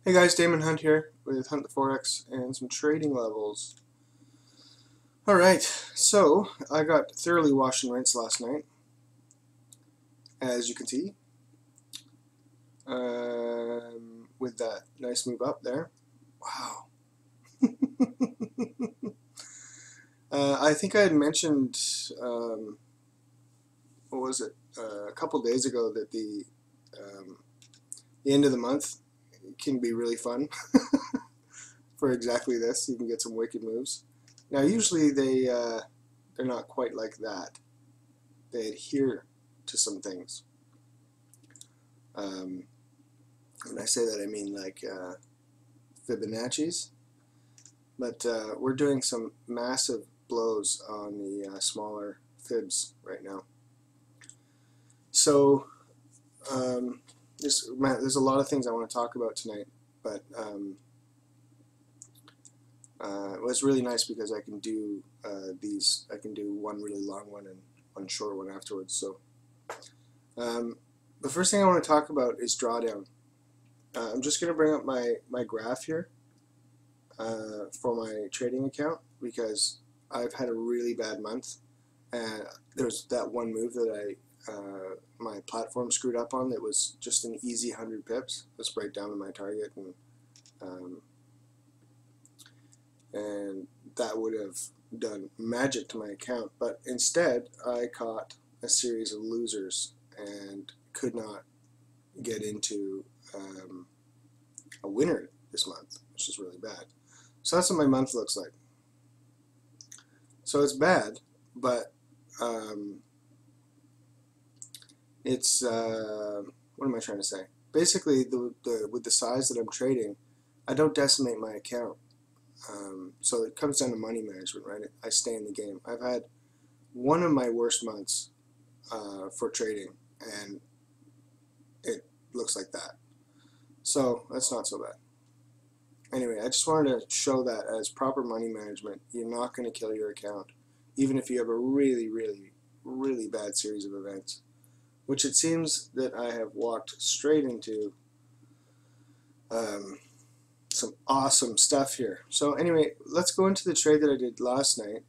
Hey guys, Damon Hunt here with Hunt the Forex and some trading levels. Alright, so I got thoroughly washed and rinsed last night, as you can see, with that nice move up there. Wow. I think I had mentioned, what was it, a couple days ago that the end of the month can be really fun for exactly this. You can get some wicked moves. Now usually they're not quite like that. They adhere to some things. When I say that, I mean like Fibonacci's. But we're doing some massive blows on the smaller fibs right now. So there's a lot of things I want to talk about tonight, but it was really nice because I can do I can do one really long one and one short one afterwards. So the first thing I want to talk about is drawdown. I'm just going to bring up my graph here for my trading account because I've had a really bad month, and there's that one move that my platform screwed up on that was just an easy 100 pips. That's right down to my target, and that would have done magic to my account. But instead, I caught a series of losers and could not get into a winner this month, which is really bad. So that's what my month looks like. So it's bad, but it's what am I trying to say? Basically, with the size that I'm trading, I don't decimate my account. So it comes down to money management, right? I stay in the game. I've had one of my worst months for trading, and it looks like that. So that's not so bad. Anyway, I just wanted to show that as proper money management, you're not going to kill your account, even if you have a really, really, really bad series of events, which it seems that I have walked straight into some awesome stuff here. So anyway, let's go into the trade that I did last night.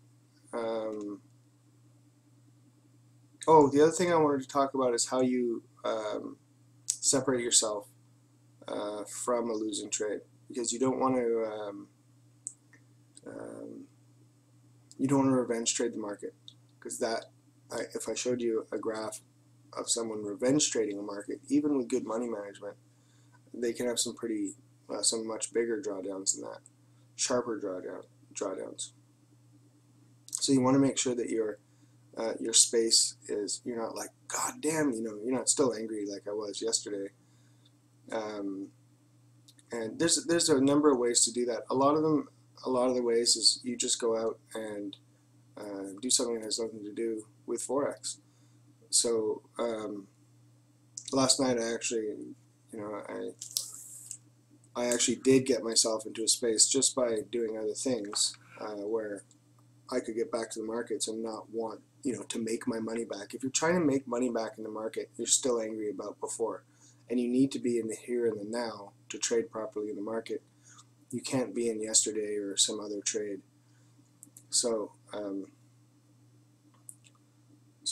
Oh, the other thing I wanted to talk about is how you separate yourself from a losing trade, because you don't want to revenge trade the market, because if I showed you a graph of someone revenge trading a market, even with good money management, they can have some much bigger drawdowns than that, sharper drawdowns. So you want to make sure that your space is, you're not like, God damn, you're not still angry like I was yesterday. And there's a number of ways to do that. A lot of the ways is you just go out and do something that has nothing to do with Forex. So last night I actually, I actually did get myself into a space just by doing other things where I could get back to the markets and not want, to make my money back. If you're trying to make money back in the market, you're still angry about before. And you need to be in the here and the now to trade properly in the market. You can't be in yesterday or some other trade. So,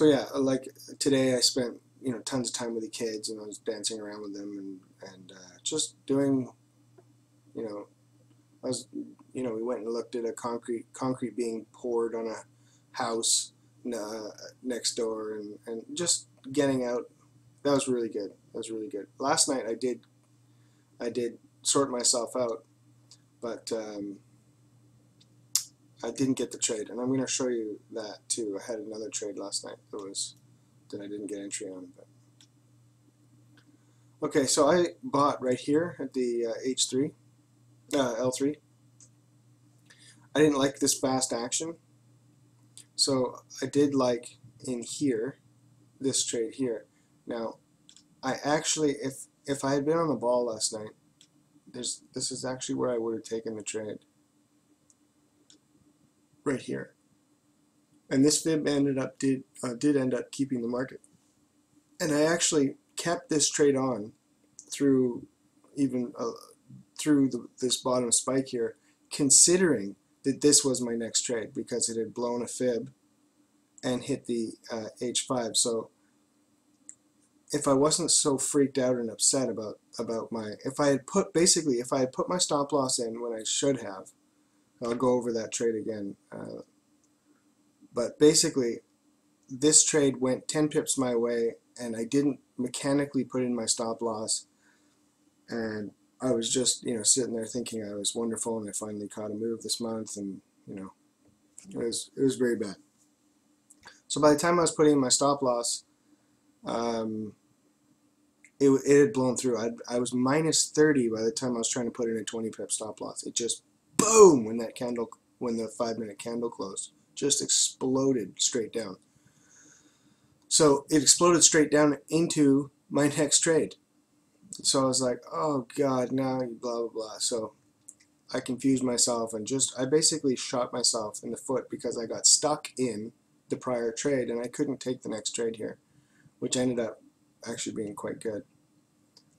yeah, like today I spent, tons of time with the kids, and I was dancing around with them and just doing, I was, we went and looked at a concrete being poured on a house next door, and just getting out. That was really good. That was really good. Last night I did sort myself out, but I didn't get the trade, and I'm going to show you that too. I had another trade last night that I didn't get entry on. But okay, so I bought right here at the H3, L3. I didn't like this fast action, so I did like in here, this trade here. Now, I actually, if I had been on the ball last night, this is actually where I would have taken the trade. Right here. And this fib did end up keeping the market. And I actually kept this trade on through even through this bottom spike here, considering that this was my next trade because it had blown a fib and hit the H5. So if I wasn't so freaked out and upset about my, if I had put my stop loss in when I should have, I'll go over that trade again. But basically, this trade went 10 pips my way, and I didn't mechanically put in my stop loss, and I was just, sitting there thinking I was wonderful, and I finally caught a move this month, and it was very bad. So by the time I was putting in my stop loss, it had blown through. I was minus 30 by the time I was trying to put in a 20 pip stop loss. It just boom when the 5-minute candle closed, just exploded straight down. So it exploded straight down into my next trade. So I was like, oh God, now blah blah blah. So I confused myself and I basically shot myself in the foot because I got stuck in the prior trade and I couldn't take the next trade here, which ended up actually being quite good.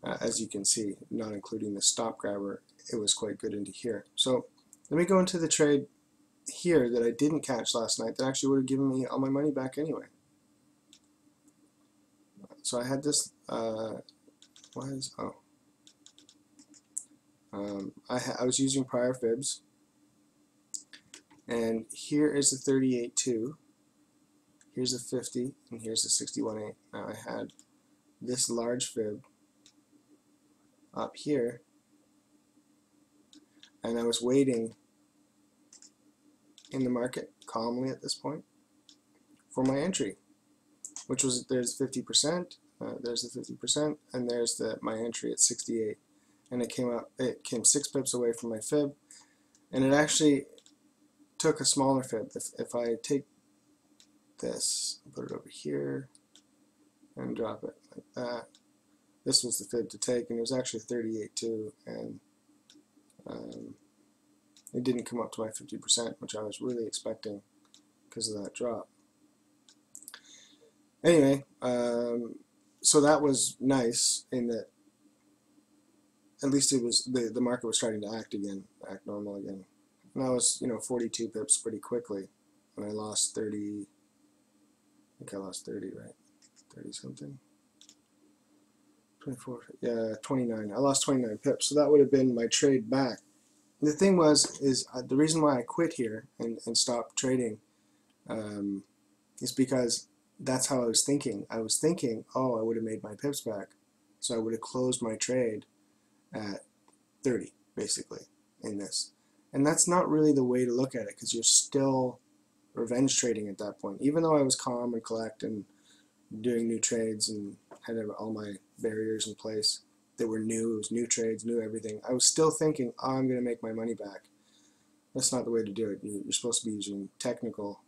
As you can see, not including the stop grabber, it was quite good into here. So let me go into the trade here that I didn't catch last night that actually would have given me all my money back anyway. So I had this, I was using prior fibs, and here is the 38.2, here's the 50, and here's the 61.8. Now I had this large fib up here, and I was waiting in the market calmly at this point for my entry, which was, there's 50%, there's the 50%, and there's my entry at 68, and it came 6 pips away from my fib, and it actually took a smaller fib. If I take this, put it over here, and drop it like that, this was the fib to take, and it was actually 38.2, and it didn't come up to my 50%, which I was really expecting because of that drop. Anyway, so that was nice in that at least it was the market was starting to act normal again. And I was 42 pips pretty quickly, and I lost 30. I think I lost 30, right? 30 something. 24, yeah, 29. I lost 29 pips, so that would have been my trade back. The thing is the reason why I quit here and stopped trading is because that's how I was thinking. I was thinking, oh, I would have made my pips back, so I would have closed my trade at 30, basically, in this. And that's not really the way to look at it, because you're still revenge trading at that point. Even though I was calm and collect and doing new trades and had all my barriers in place that were new, it was new trades, new everything, I was still thinking, oh, I'm going to make my money back. That's not the way to do it. You're supposed to be using technical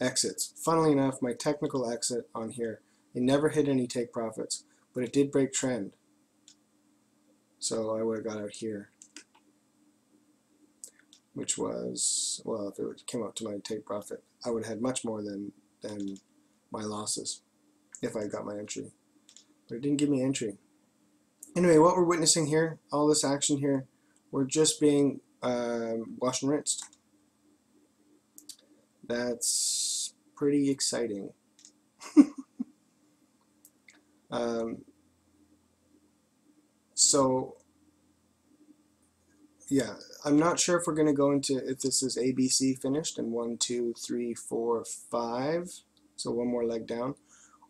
exits. Funnily enough, my technical exit on here, it never hit any take profits, but it did break trend. So I would have got out here, which was, well, if it came up to my take profit, I would have had much more than my losses if I got my entry. But it didn't give me entry. Anyway, what we're witnessing here, all this action here, we're just being washed and rinsed. That's pretty exciting. So yeah, I'm not sure if we're going to go into if this is ABC finished and 1, 2, 3, 4, 5, so one more leg down,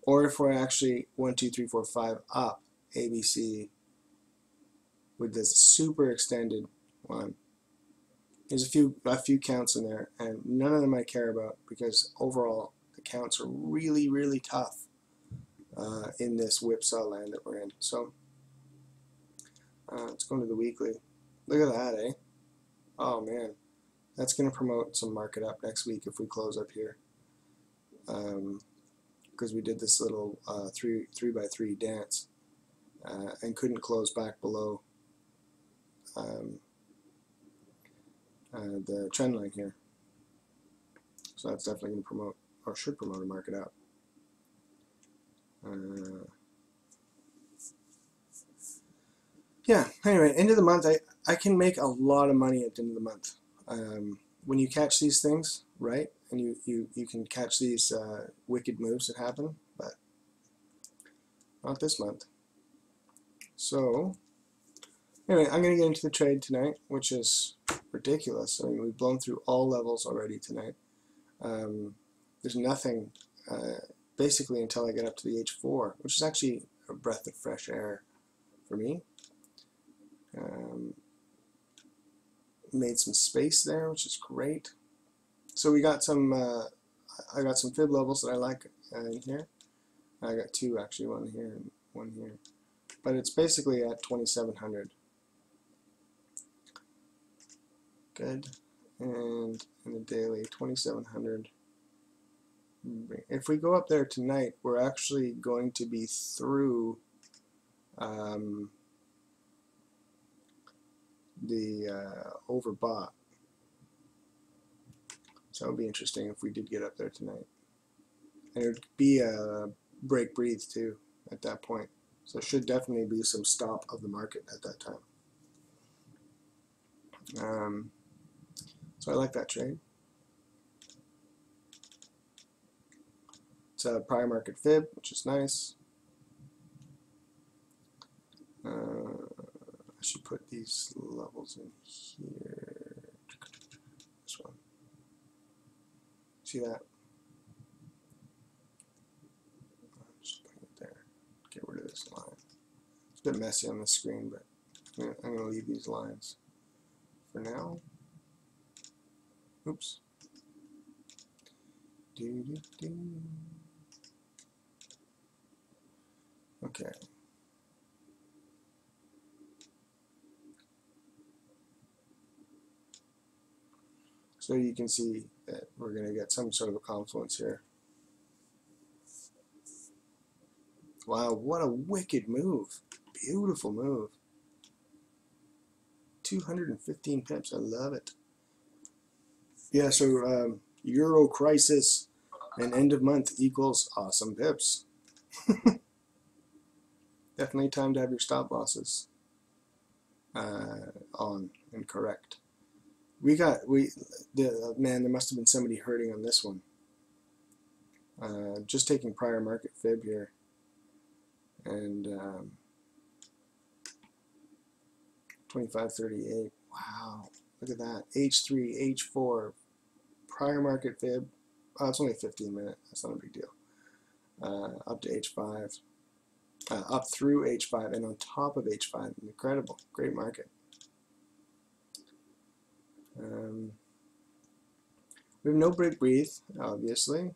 or if we're actually 1, 2, 3, 4, 5 up ABC with this super extended one. There's a few counts in there, and none of them I care about because overall the counts are really, really tough in this whipsaw land that we're in. So let's go into the weekly. Look at that, eh? Oh man, that's going to promote some market up next week if we close up here, because we did this little 3x3 dance and couldn't close back below the trend line here. So that's definitely going to promote, or should promote, a market up. yeah, anyway, end of the month, I can make a lot of money at the end of the month. When you catch these things, right, and you can catch these wicked moves that happen, but not this month. So, anyway, I'm going to get into the trade tonight, which is ridiculous. I mean, we've blown through all levels already tonight. There's nothing, basically, until I get up to the H4, which is actually a breath of fresh air for me. Made some space there, which is great. So we got some, I got some fib levels that I like in here. I got two actually, one here and one here. But it's basically at 2,700. Good. And in the daily, 2,700. If we go up there tonight, we're actually going to be through the overbought. So it would be interesting if we did get up there tonight. And it would be a break breathe too at that point. So it should definitely be some stop of the market at that time. So I like that trade. It's a prior market fib, which is nice. I should put these levels in here. This one. See that? I'm just putting it there. Get rid of this line. It's a bit messy on the screen, but I'm going to leave these lines for now. Oops. Okay. So you can see that we're going to get some sort of a confluence here. Wow, what a wicked move. Beautiful move. 215 pips. I love it. Yeah, so Euro crisis and end of month equals awesome pips. Definitely time to have your stop losses on and correct. Man, there must have been somebody hurting on this one. Just taking prior market fib here. And 25.38. Wow, look at that. H3, H4, prior market fib. Oh, it's only 15 minutes. That's not a big deal. Up to H5. Up through H5 and on top of H5. Incredible. Great market. We have no break breathe, obviously,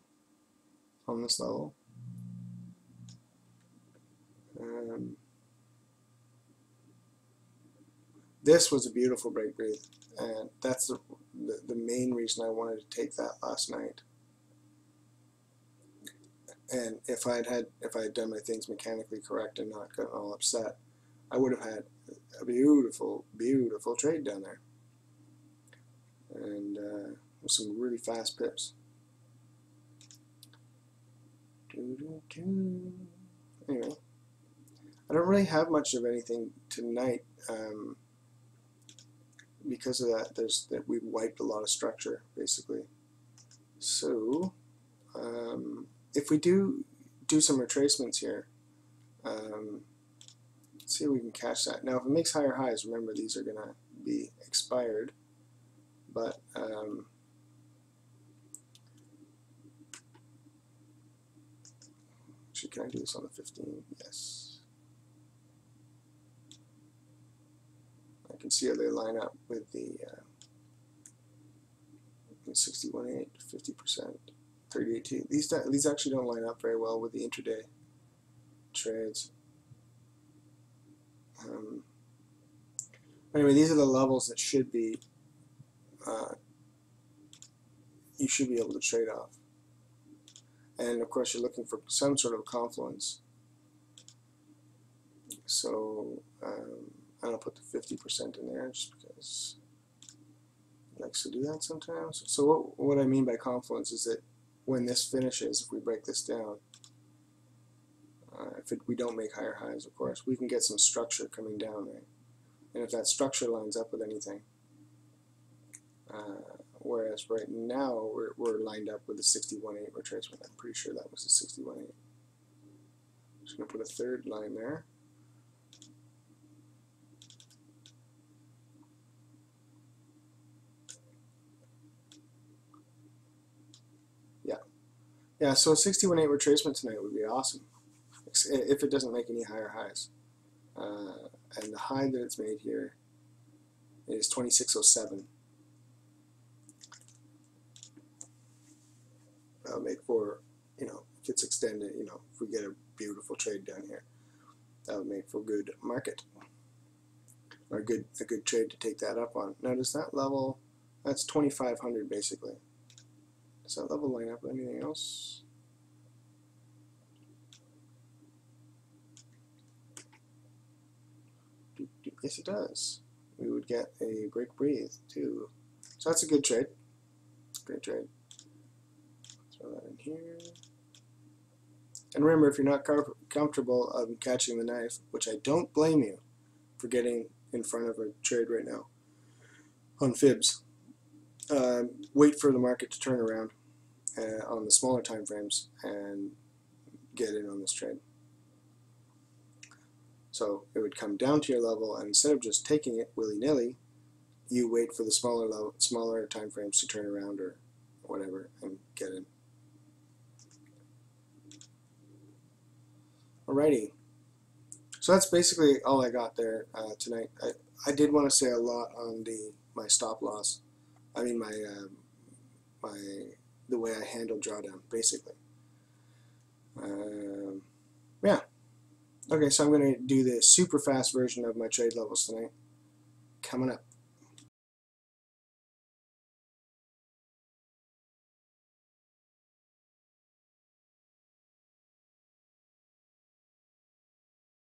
on this level. This was a beautiful break breathe, and that's the main reason I wanted to take that last night. And if I had done my things mechanically correct and not gotten all upset, I would have had a beautiful, beautiful trade down there, and with some really fast pips. Anyway, I don't really have much of anything tonight. Because of that, we've wiped a lot of structure basically. So if we do some retracements here, let's see if we can catch that. Now, if it makes higher highs, remember these are gonna be expired, but actually, can I do this on the 15? Yes. I can see how they line up with the 61.8, 50%, 38.2. These actually don't line up very well with the intraday trades. Anyway, these are the levels that should be you should be able to trade off. And of course, you're looking for some sort of confluence. So I'll put the 50% in there just because it likes to do that sometimes. So what I mean by confluence is that when this finishes, if we break this down, we don't make higher highs, of course, we can get some structure coming down, right? and if that structure lines up with anything. Whereas right now we're lined up with the 61.8 retracement. I'm pretty sure that was the 61.8. Just going to put a third line there. Yeah, so 61.8 retracement tonight would be awesome if it doesn't make any higher highs. And the high that it's made here is 2607. That'll make for, if it's extended, if we get a beautiful trade down here, that would make for a good market, or a good trade to take that up on. Now, does that level, that's 2500 basically. Does that level line up with anything else? Yes, it does. We would get a break breathe too. So that's a good trade. Great trade. Throw that in here. And remember, if you're not comfortable catching the knife, which I don't blame you for getting in front of a trade right now on fibs, wait for the market to turn around on the smaller time frames and get in on this trade. So it would come down to your level, and instead of just taking it willy-nilly, you wait for the smaller time frames to turn around or whatever and get in. Alrighty. So that's basically all I got there tonight. I did want to say a lot on my stop loss. I mean the way I handle drawdown, basically. Yeah. Okay, so I'm going to do the super fast version of my trade levels tonight. Coming up.